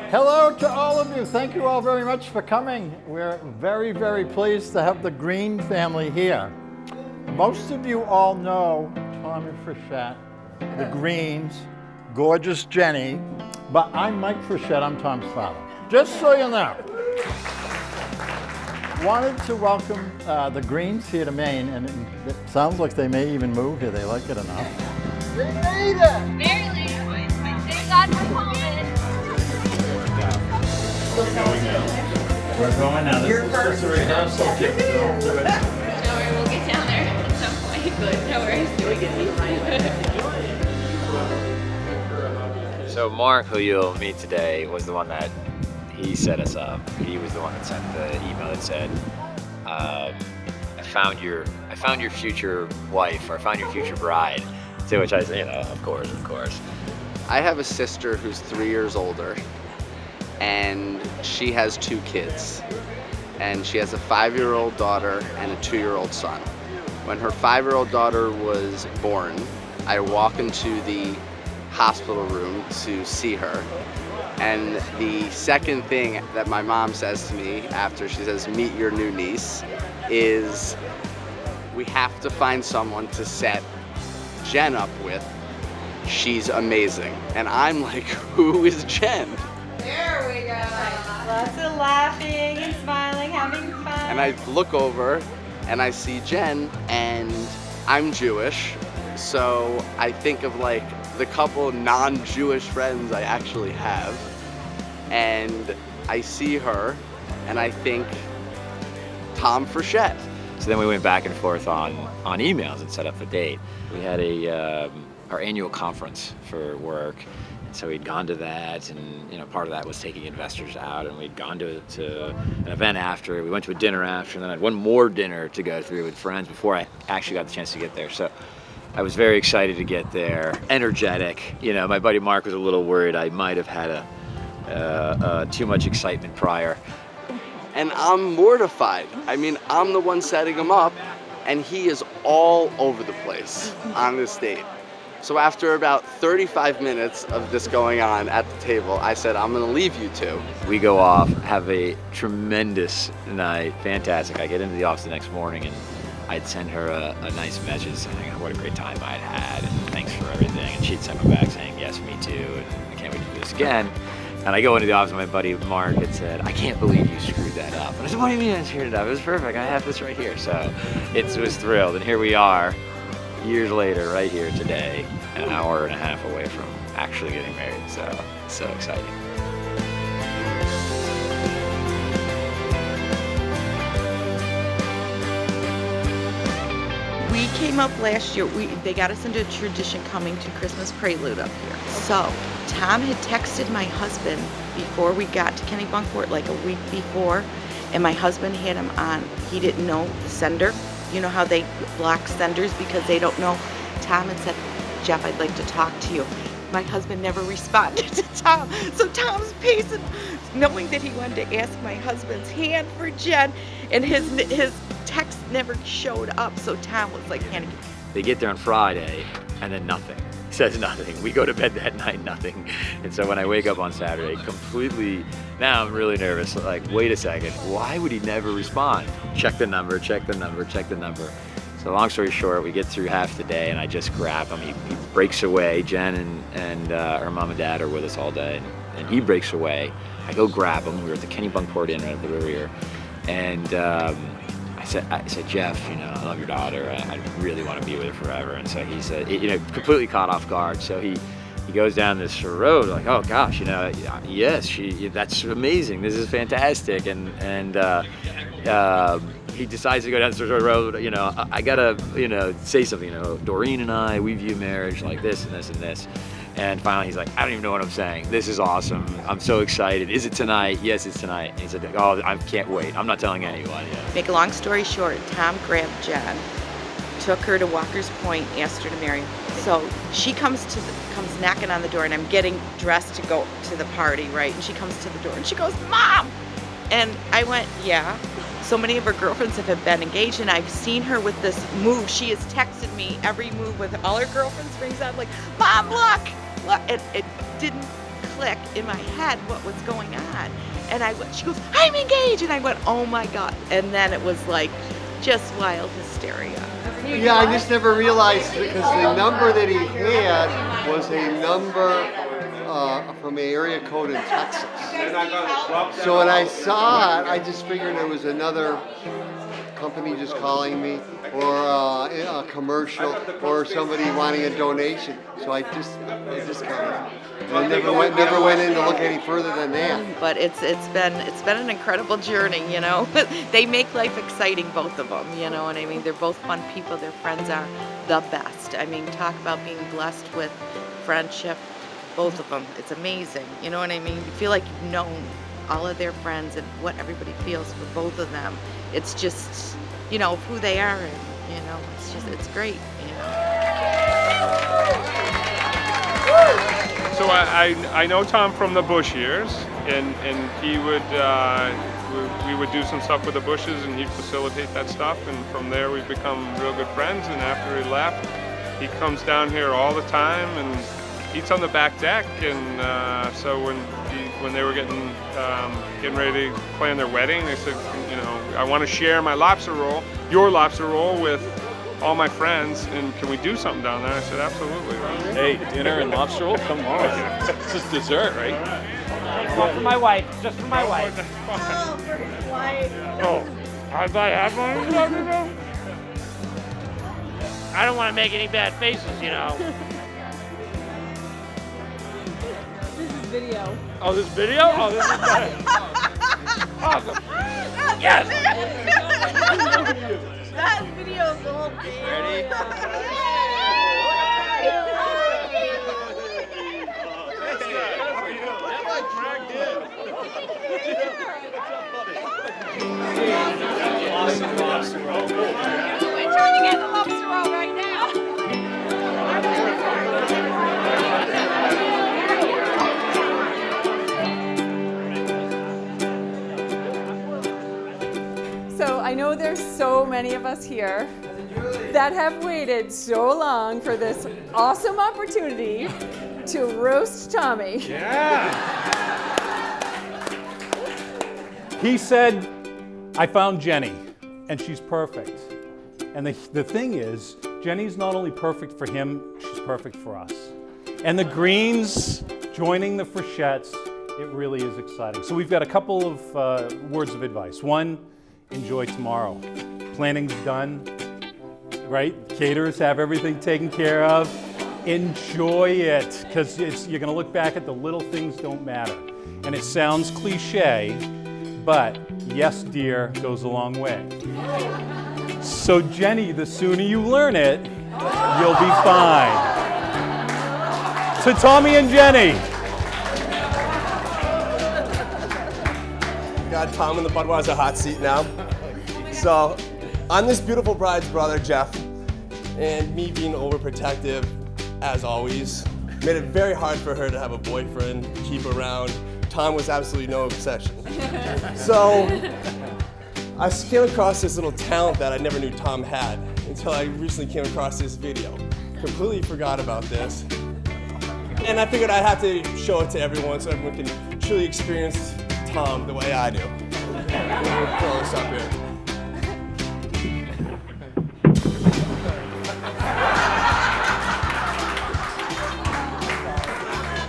Hello to all of you. Thank you all very much for coming. We're very, very pleased to have the Green family here. Most of you all know Tommy Frechette, the Greens, gorgeous Jenny, but I'm Mike Frechette, I'm Tom's father. Just so you know. Wanted to welcome the Greens here to Maine, and it sounds like they may even move here. They like it enough. They made it! Barely. Thank God for calling. We're going now. This is just a rehearsal. Don't worry, we'll get down there at some point, but no worries. So Mark, who you'll meet today, was the one that he set us up. He was the one that sent the email that said, I found your future wife, or I found your future bride. To which I said, of course. I have a sister who's 3 years older, and she has 2 kids. And she has a 5-year-old daughter and a 2-year-old son. When her 5-year-old daughter was born, I walk into the hospital room to see her. And the second thing that my mom says to me after she says, "Meet your new niece," is we have to find someone to set Jen up with. She's amazing. And I'm like, who is Jen? There we go. Lots of laughing and smiling, having fun. And I look over and I see Jen, and I'm Jewish, so I think of like the couple non-Jewish friends I actually have, and I see her and I think Tom Frechette. So then we went back and forth on emails and set up a date. We had our annual conference for work, and so we'd gone to that, and part of that was taking investors out, and we'd gone to an event after. We went to a dinner after, and then I had one more dinner to go through with friends before I actually got the chance to get there. So I was very excited to get there, energetic. My buddy Mark was a little worried I might have had too much excitement prior. And I'm mortified. I mean, I'm the one setting him up, and he is all over the place on this date. So after about 35 minutes of this going on at the table, I said, I'm gonna leave you two. We go off, have a tremendous night, fantastic. I get into the office the next morning, and I'd send her a nice message saying what a great time I'd had, and thanks for everything. And she'd send me back saying, yes, me too, and I can't wait to do this again. And I go into the office with my buddy Mark and said, I can't believe you screwed that up. And I said, what do you mean I screwed it up? It was perfect. I have this right here. So it was thrilled. And here we are, years later, right here today, an hour and a half away from actually getting married. So exciting. We came up last year, they got us into a tradition coming to Christmas Prelude up here. So Tom had texted my husband before we got to Kennebunkport, like a week before, and my husband had him on. He didn't know the sender. You know how they block senders because they don't know. Tom had said, Jeff, I'd like to talk to you. My husband never responded to Tom. So Tom's pacing, knowing that he wanted to ask my husband's hand for Jen, and his text never showed up. So Tom was like panicking. They get there on Friday, and then nothing. Says nothing. We go to bed that night, nothing. And so when I wake up on Saturday, now I'm really nervous. Like, wait a second, why would he never respond? Check the number. So long story short, we get through half the day, and I just grab him. He breaks away. Jen and her mom and dad are with us all day, and he breaks away. I go grab him. We were at the Kennebunkport Inn right at the river here, and I said, Jeff, I love your daughter. I really want to be with her forever. And so he said, completely caught off guard. So he goes down this road like, oh gosh, yes, that's amazing. This is fantastic. And he decides to go down this road. I gotta, say something. Doreen and I, we view marriage like this and this and this. And finally he's like, I don't even know what I'm saying. This is awesome. I'm so excited. Is it tonight? Yes, it's tonight. And he said, oh, I can't wait. I'm not telling anyone. Make a long story short, Tom grabbed Jen, took her to Walker's Point, asked her to marry him. So she comes knocking on the door, and I'm getting dressed to go to the party, right? And she comes to the door and she goes, Mom! And I went, yeah. So many of her girlfriends have been engaged, and I've seen her with this move. She has texted me every move with all her girlfriends rings out like, Mom, look! And it didn't click in my head what was going on. And she goes, I'm engaged. And I went, oh my God. And then it was like just wild hysteria. Yeah, I just never realized because the number that he had was a number from an area code in Texas. So when I saw it, I just figured it was another company just calling me, or a commercial, or somebody wanting a donation. So I just kind of never went in to look any further than that. But it's been an incredible journey, you know. They make life exciting, both of them, you know what I mean? They're both fun people. Their friends are the best. I mean, talk about being blessed with friendship. Both of them. It's amazing, you know what I mean? You feel like you've known all of their friends and what everybody feels for both of them. It's just, you know, who they are, and you know, it's great, you know. So I know Tom from the Bush years, and he would we would do some stuff with the Bushes, and he'd facilitate that stuff, and from there we've become real good friends. And after he left, he comes down here all the time and eats on the back deck. And so when they were getting ready to plan their wedding, they said, you know, I want to share my lobster roll, your lobster roll, with all my friends, and can we do something down there? I said, absolutely. Hey, dinner and lobster roll? Come on. It's just dessert, right? One for my wife, just for my wife. Oh, for his wife. Oh, have I had one? I don't want to make any bad faces, you know. This is video. Oh, this video? Oh, this is better. Awesome. Yes! That video is the whole thing. Ready? We're trying to get the lobster roll right now. So I know there's so many of us here that have waited so long for this awesome opportunity to roast Tommy. He said, I found Jenny, and she's perfect. And the thing is, Jenny's not only perfect for him, she's perfect for us. And the Greens joining the Freshettes, it really is exciting. So we've got a couple of words of advice. One, enjoy tomorrow. Planning's done, right? Caterers have everything taken care of. Enjoy it, because you're gonna look back at the little things don't matter. And it sounds cliche, but yes, dear, goes a long way. So Jenny, the sooner you learn it, you'll be fine. To Tommy and Jenny. We got Tom in the Budweiser hot seat now. So I'm this beautiful bride's brother, Jeff, and me being overprotective, as always, made it very hard for her to have a boyfriend to keep around. Tom was absolutely no obsession. So I came across this little talent that I never knew Tom had until I recently came across this video. Completely forgot about this. And I figured I'd have to show it to everyone so everyone can truly experience Tom the way I do. We'll throw this up here.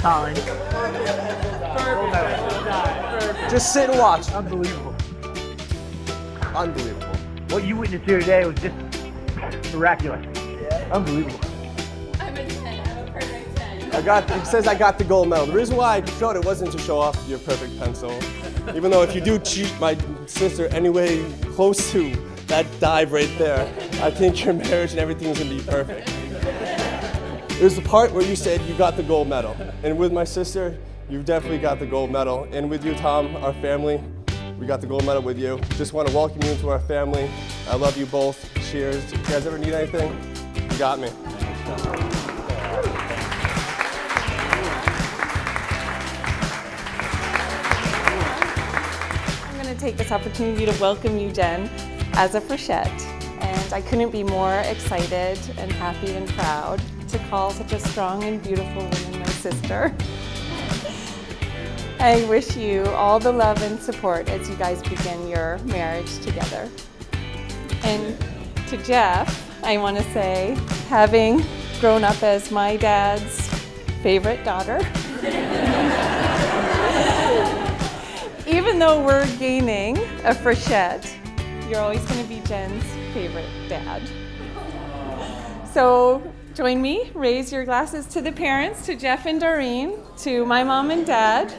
Colin. Just sit and watch. Unbelievable. Unbelievable. What you witnessed here today was just miraculous. Unbelievable. I'm a 10. I'm a perfect 10. It says I got the gold medal. The reason why I showed it wasn't to show off your perfect pencil. Even though if you do cheat my sister anyway close to that dive right there, I think your marriage and everything is gonna be perfect. It was the part where you said you got the gold medal. And with my sister, you've definitely got the gold medal. And with you, Tom, our family, we got the gold medal with you. Just want to welcome you into our family. I love you both. Cheers. If you guys ever need anything, you got me. I'm going to take this opportunity to welcome you, Jen, as a Freshette. And I couldn't be more excited and happy and proud to call such a strong and beautiful woman my sister. I wish you all the love and support as you guys begin your marriage together. And to Jeff, I want to say, having grown up as my dad's favorite daughter, even though we're gaining a freshette, you're always going to be Jen's favorite dad. So join me, raise your glasses to the parents, to Jeff and Doreen, to my mom and dad,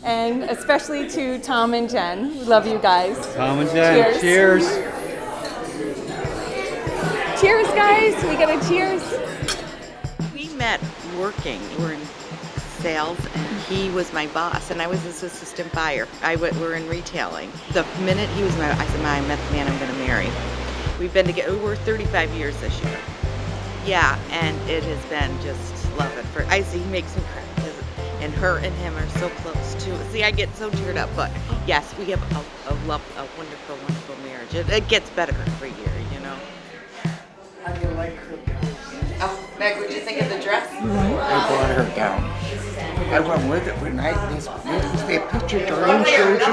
and especially to Tom and Jen. We love you guys. Tom and Jen, cheers. Cheers, guys. We got a cheers. We met working. We were in sales, and he was my boss, and I was his assistant buyer. We're in retailing. The minute he was I said, I met the man I'm going to marry. We've been together. We're 35 years this year. Yeah, and it has been just love at first. He makes me cry, and her and him are so close too. See, I get so teared up, but yes, we have a wonderful, wonderful marriage. It gets better every year, you know. How do you like her? Meg, what'd you think of the dress? I bought her down. I went with it when this picture Doreen showed you.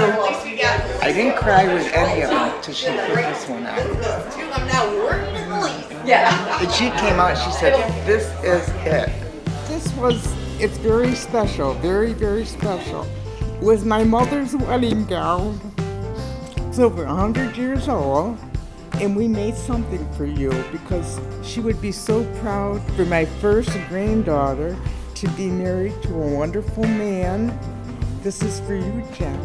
I didn't cry with any of them until she put this one on. Yeah. And she came out and she said, this is it. It's very special, very, very special. It was my mother's wedding gown. It's over 100 years old. And we made something for you because she would be so proud for my first granddaughter to be married to a wonderful man. This is for you, Jen.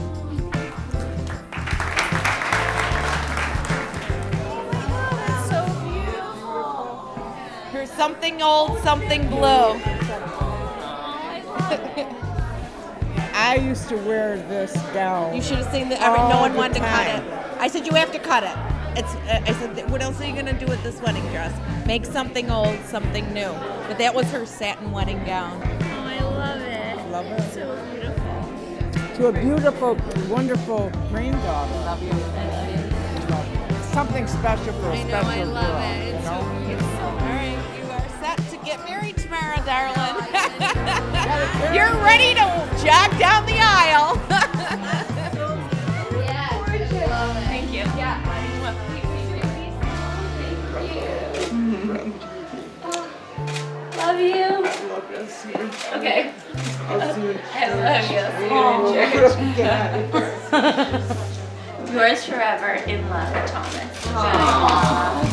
So beautiful. Here's something old, something blue. I used to wear this gown. You should have seen that. No one wanted to cut it. I said you have to cut it. I said, what else are you gonna do with this wedding dress? Make something old, something new. But that was her satin wedding gown. Oh, I love it. Love it. So beautiful. To a beautiful, wonderful granddaughter. Love you. Something special for a special girl. I love it. It's you know? so beautiful. All right, you are set to get married tomorrow, darling. You're ready to jog down the aisle. Thank you. Yeah. Love you. Okay. I love you. Yours forever, in love, Thomas. Aww.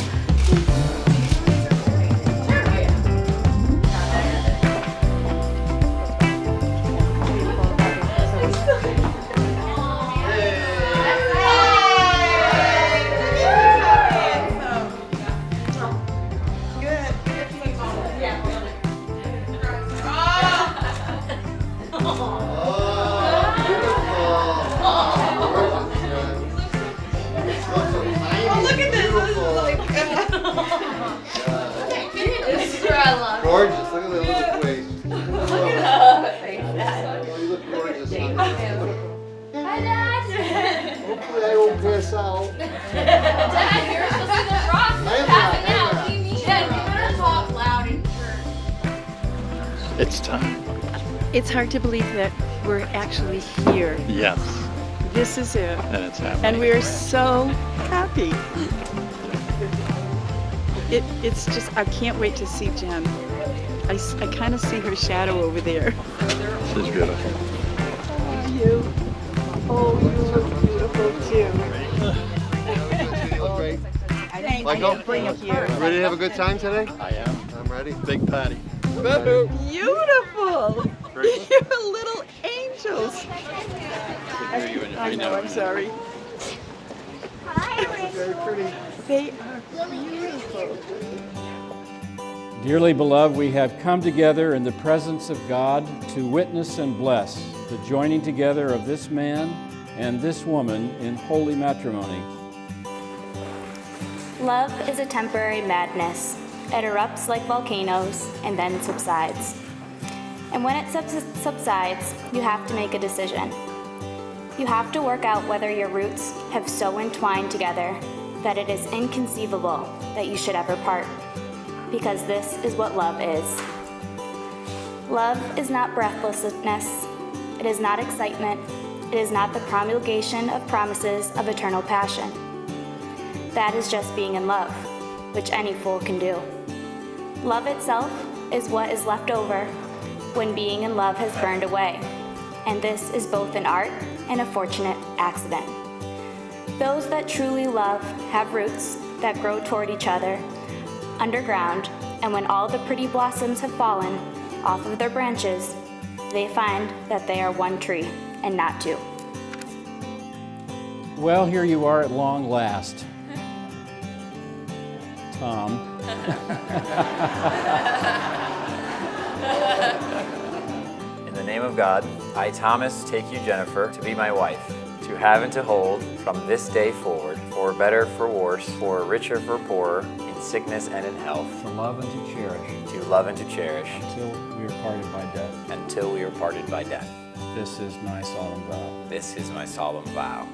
Gorgeous, look at that little face. Look at her. You look gorgeous. Hi, Dad. Hopefully I won't pass out. Dad, you're supposed to be the rock. Passing out. What do you mean? Dad, you better talk loud in church. It's time. It's hard to believe that we're actually here. Yes, This is it. and it's happening. And we're so happy. It's just, I can't wait to see Jen. I kind of see her shadow over there. She's beautiful. You. Oh, you look beautiful too. You look great. Thank Michael, you. Thank you. ready to have a good time today? I am. I'm ready. Big Patty. Beautiful. You're little angels. I know, I'm sorry. Very pretty. They are beautiful. Dearly beloved, we have come together in the presence of God to witness and bless the joining together of this man and this woman in holy matrimony. Love is a temporary madness. It erupts like volcanoes and then subsides. And when it subsides, you have to make a decision. You have to work out whether your roots have so entwined together that it is inconceivable that you should ever part. Because this is what love is. Love is not breathlessness. It is not excitement. It is not the promulgation of promises of eternal passion. That is just being in love, which any fool can do. Love itself is what is left over when being in love has burned away, and this is both an art and a fortunate accident. Those that truly love have roots that grow toward each other underground, and when all the pretty blossoms have fallen off of their branches, they find that they are one tree and not two. Well, here you are at long last, Tom. In the name of God, I, Thomas, take you, Jennifer, to be my wife, to have and to hold from this day forward, for better, for worse, for richer, for poorer, in sickness and in health, To love and to cherish. to love and to cherish, Until we are parted by death. until we are parted by death. This is my solemn vow. This is my solemn vow.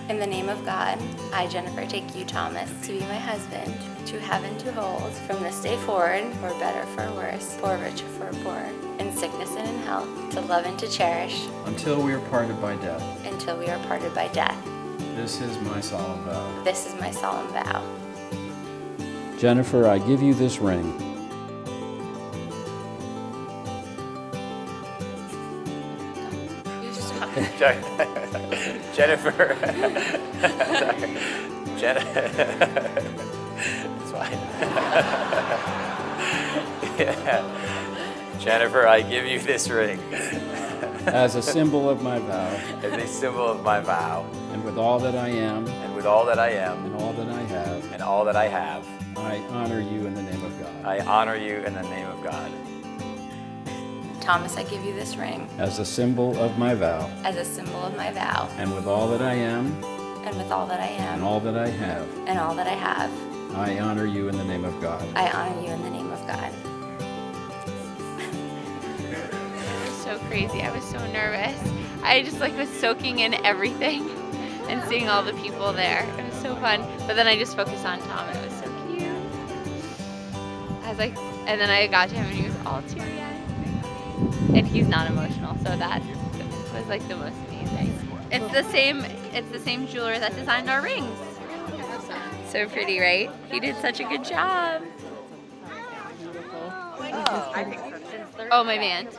In the name of God, I, Jennifer, take you, Thomas, to be my husband, to have and to hold, from this day forward, for better, for worse, for richer, for poorer, in sickness and in health, to love and to cherish, Until we are parted by death. until we are parted by death. This is my solemn vow. This is my solemn vow. Jennifer, I give you this ring. Jennifer. It's fine. Yeah. Jennifer, I give you this ring. As a symbol of my vow. As a symbol of my vow. And with all that I am. And with all that I am. And all that I have. And all that I have. I honor you in the name of God. I honor you in the name of God. Thomas, I give you this ring, As a symbol of my vow. as a symbol of my vow, And with all that I am. and with all that I am, And all that I have. and all that I have, I honor you in the name of God. I honor you in the name of God. It was so crazy. I was so nervous. I just was soaking in everything and seeing all the people there. It was so fun. But then I just focused on Tom and it was so cute. I was and then I got to him and he was all teary-eyed. And he's not emotional, so that was the most amazing. It's the same jeweler that designed our rings. So pretty, right? He did such a good job. Oh, my band.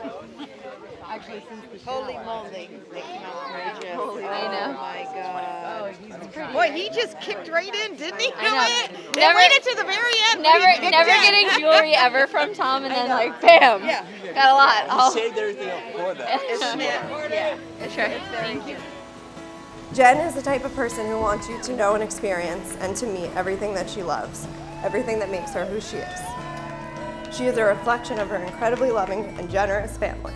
Actually, holy moly, they came out gorgeous. Holy, I know. Oh my God. Oh, he's pretty. Boy, he just kicked right in, didn't he? I know. Never waited to the very end. Never He kicked in. getting jewelry ever from Tom, and then bam, Yeah. got a lot. You saved everything up for that. Isn't it? Yeah. Sure. Thank you. Jen is the type of person who wants you to know and experience and to meet everything that she loves, everything that makes her who she is. She is a reflection of her incredibly loving and generous family.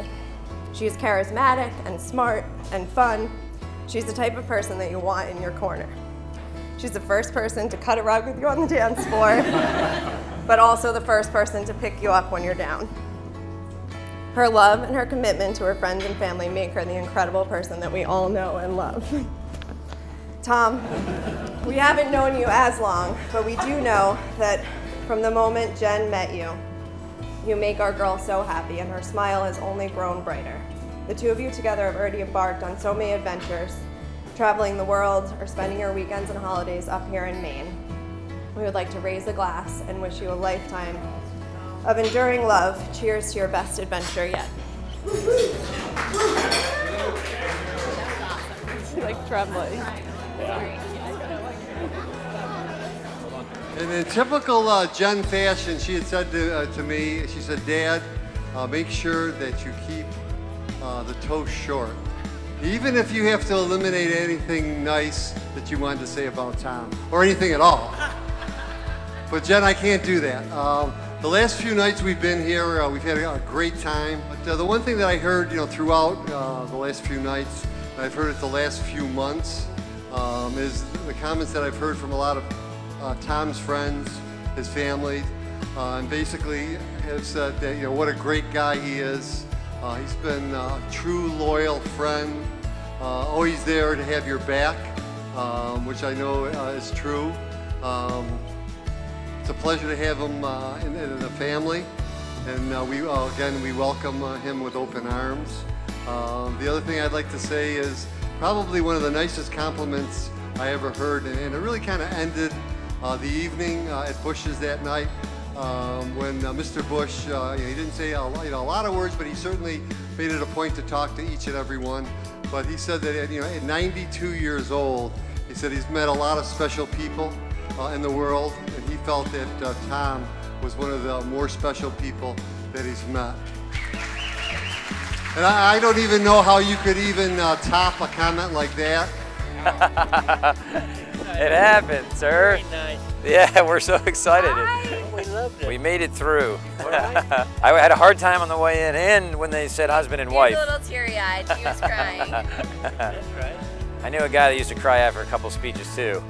She is charismatic and smart and fun. She's the type of person that you want in your corner. She's the first person to cut a rug with you on the dance floor, but also the first person to pick you up when you're down. Her love and her commitment to her friends and family make her the incredible person that we all know and love. Tom, we haven't known you as long, but we do know that from the moment Jen met you, you make our girl so happy, and her smile has only grown brighter. The two of you together have already embarked on so many adventures, traveling the world or spending your weekends and holidays up here in Maine. We would like to raise a glass and wish you a lifetime of enduring love. Cheers to your best adventure yet. Trembling. And in typical Jen fashion, she had said to me, she said, Dad, make sure that you keep the toast short. Even if you have to eliminate anything nice that you wanted to say about Tom, or anything at all. But Jen, I can't do that. The last few nights we've been here, we've had a great time. But the one thing that I heard, throughout the last few nights, and I've heard it the last few months, is the comments that I've heard from a lot of Tom's friends, his family, and basically have said that, what a great guy he is. He's been a true, loyal friend, always there to have your back, which I know is true. It's a pleasure to have him in the family. and we welcome him with open arms. The other thing I'd like to say is probably one of the nicest compliments I ever heard, and it really kind of ended the evening at Bush's that night when Mr. Bush, he didn't say a lot of words, but he certainly made it a point to talk to each and every one. But he said that at 92 years old, he said he's met a lot of special people in the world, and he felt that Tom was one of the more special people that he's met. And I don't even know how you could even top a comment like that. It happened, sir. Very nice. Yeah, we're so excited. We loved it. We made it through. I had a hard time on the way in, and when they said husband and wife. He was a little teary-eyed. He was crying. That's right. I knew a guy that used to cry after a couple speeches too.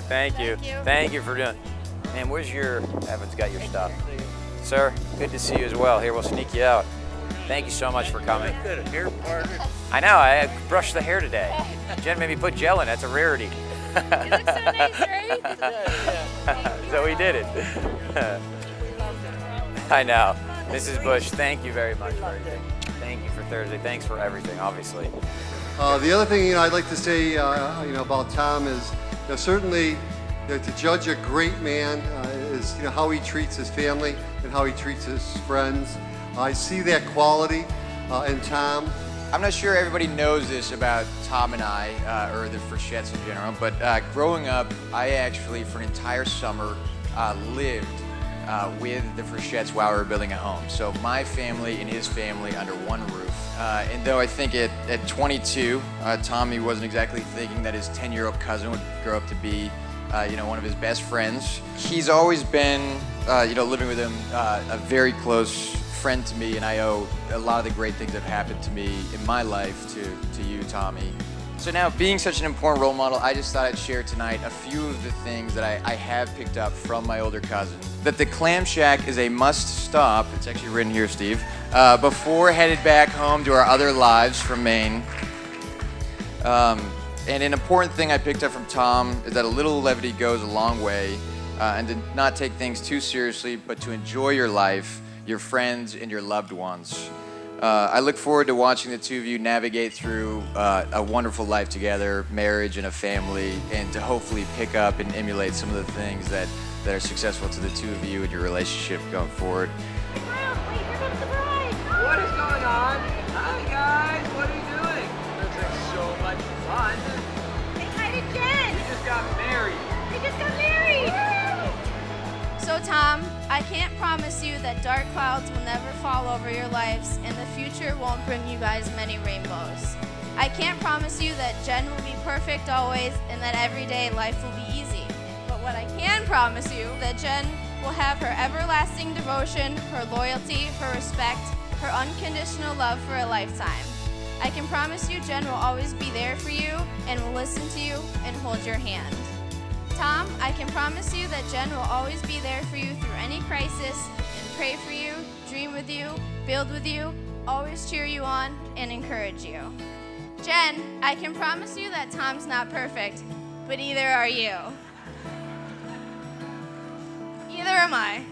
Thank you. Thank you for doing. Man, where's your? Evan's got your stuff. Sir, good to see you as well. Here, we'll sneak you out. Thank you so much for coming. Hair parted. I know. I brushed the hair today. Jen made me put gel in. That's a rarity. You look so nice, right? So we did it. I know. Mrs. Bush, thank you very much for everything. Thank you for Thursday. Thanks for everything, obviously. The other thing I'd like to say about Tom is certainly to judge a great man is how he treats his family and how he treats his friends. I see that quality in Tom. I'm not sure everybody knows this about Tom and I, or the Frischettes in general, but growing up, I actually, for an entire summer, lived with the Frischettes while we were building a home. So my family and his family under one roof. And though I think at 22, Tommy wasn't exactly thinking that his 10-year-old cousin would grow up to be one of his best friends. He's always been, living with him, a very close friend to me, and I owe a lot of the great things that have happened to me in my life to you, Tommy. So now, being such an important role model, I just thought I'd share tonight a few of the things that I have picked up from my older cousin. That the Clam Shack is a must-stop, it's actually written here, Steve, before headed back home to our other lives from Maine. And an important thing I picked up from Tom is that a little levity goes a long way, and to not take things too seriously, but to enjoy your life, your friends, and your loved ones. I look forward to watching the two of you navigate through a wonderful life together, marriage and a family, and to hopefully pick up and emulate some of the things that are successful to the two of you and your relationship going forward. What is going on? Hi guys, what are you doing? Looks like so much fun. Say hi to Jen. We just got married. We just got married. So Tom, I can't promise you that dark clouds will never fall over your lives and the future won't bring you guys many rainbows. I can't promise you that Jen will be perfect always and that every day life will be easy. But what I can promise you, that Jen will have her everlasting devotion, her loyalty, her respect, her unconditional love for a lifetime. I can promise you Jen will always be there for you and will listen to you and hold your hand. Tom, I can promise you that Jen will always be there for you through any crisis and pray for you, dream with you, build with you, always cheer you on, and encourage you. Jen, I can promise you that Tom's not perfect, but either are you. Either am I.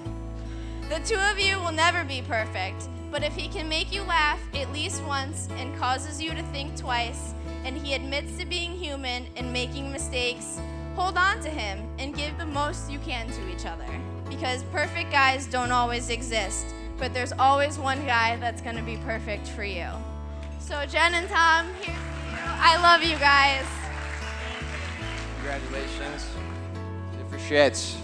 The two of you will never be perfect, but if he can make you laugh at least once and causes you to think twice, and he admits to being human and making mistakes, hold on to him and give the most you can to each other. Because perfect guys don't always exist, but there's always one guy that's gonna be perfect for you. So Jen and Tom, here's to you. I love you guys. Congratulations to the Frischettes.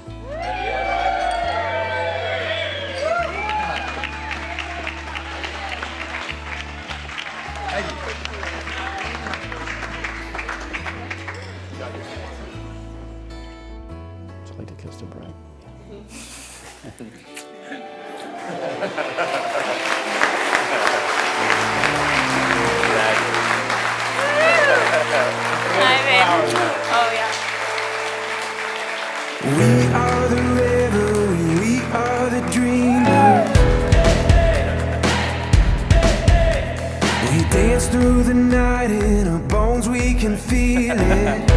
Would you like to kiss the bride? Hi, babe. Oh, yeah. We are the river, we are the dreamers. We dance through the night in our bones, we can feel it.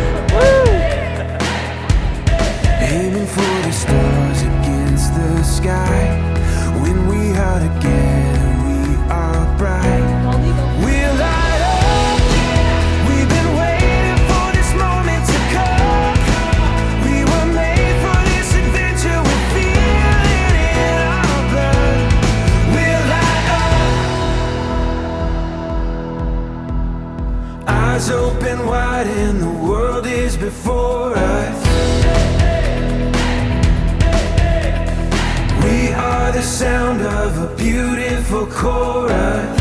Aiming for the stars against the sky. are together, we are bright. We'll light up. We've been waiting for this moment to come. We were made for this adventure. We feel it in our blood. We'll light up. Eyes open wide and the world is before us. We are the sound of a beautiful chorus,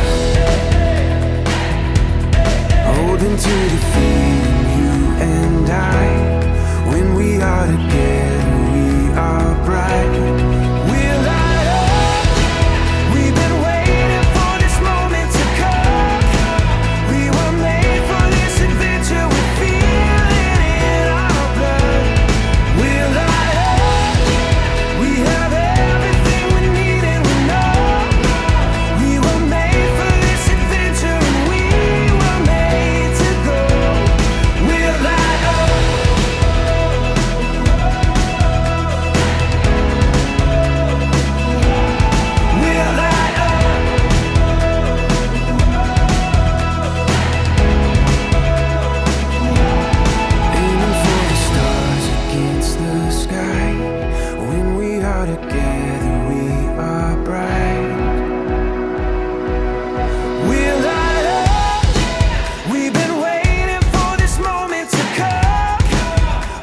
holding to the feeling, you and I. When we are together, we are bright. We'll light up. We've been waiting for this moment to come. We were made for this adventure. We feel it in our blood. We'll light up. We have everything we need and we know we were made for this adventure and we were made to go. We'll light up. We'll light up. Aiming for the stars against the sky. When we are together, we are bright. We'll light up. We've been waiting for this moment to come.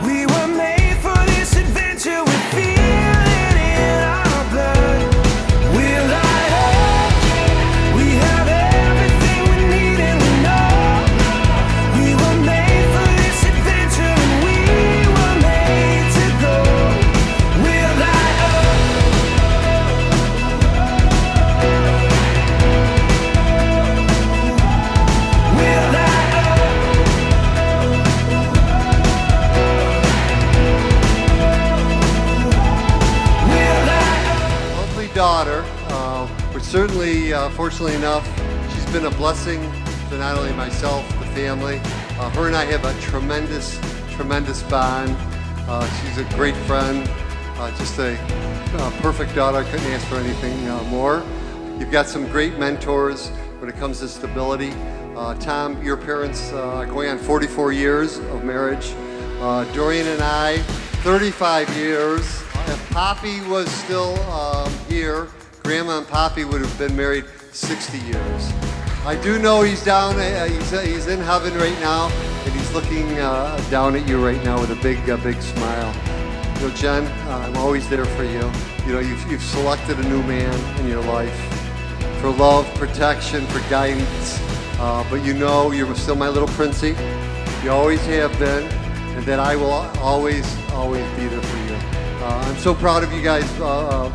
We were made for this adventure. We feel it in our blood. We'll light up. We have everything we need and we know we were made for this adventure and we were made to go. We'll light up. We'll light up. We'll light up. Lovely daughter. But certainly, fortunately enough, she's been a blessing to not only myself, the family. Her and I have a tremendous, tremendous bond. She's a great friend, just a perfect daughter. I couldn't ask for anything more. You've got some great mentors when it comes to stability. Tom, your parents are going on 44 years of marriage. Dorian and I, 35 years. If Poppy was still here, Grandma and Poppy would have been married 60 years. I do know he's down, he's in heaven right now, and he's looking down at you right now with a big smile. You know, Jen, I'm always there for you. You know, you've selected a new man in your life for love, protection, for guidance. But you know you're still my little princey. You always have been, and that I will always be there for you. I'm so proud of you guys,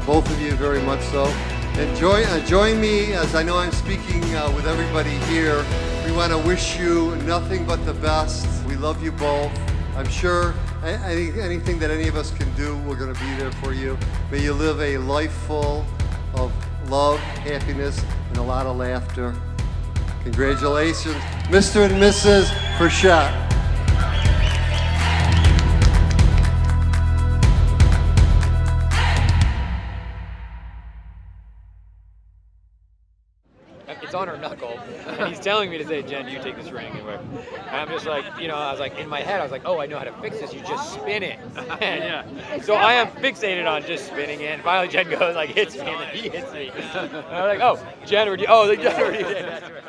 both of you, very much so. And join me as I know I'm speaking with everybody here. We want to wish you nothing but the best. We love you both. I'm sure anything that any of us can do, we're going to be there for you. May you live a life full of love, happiness, and a lot of laughter. Congratulations, Mr. and Mrs. Frechette. It's on her knuckle, and he's telling me to say, Jen, you take this ring. And I'm just like, you know, I was like, in my head, I was like, oh, I know how to fix this. You just spin it. And so I am fixated on just spinning it. And finally, Jen goes, like, hits me, and then he hits me. And I was like, oh, Jen already, Jen already did. That's right.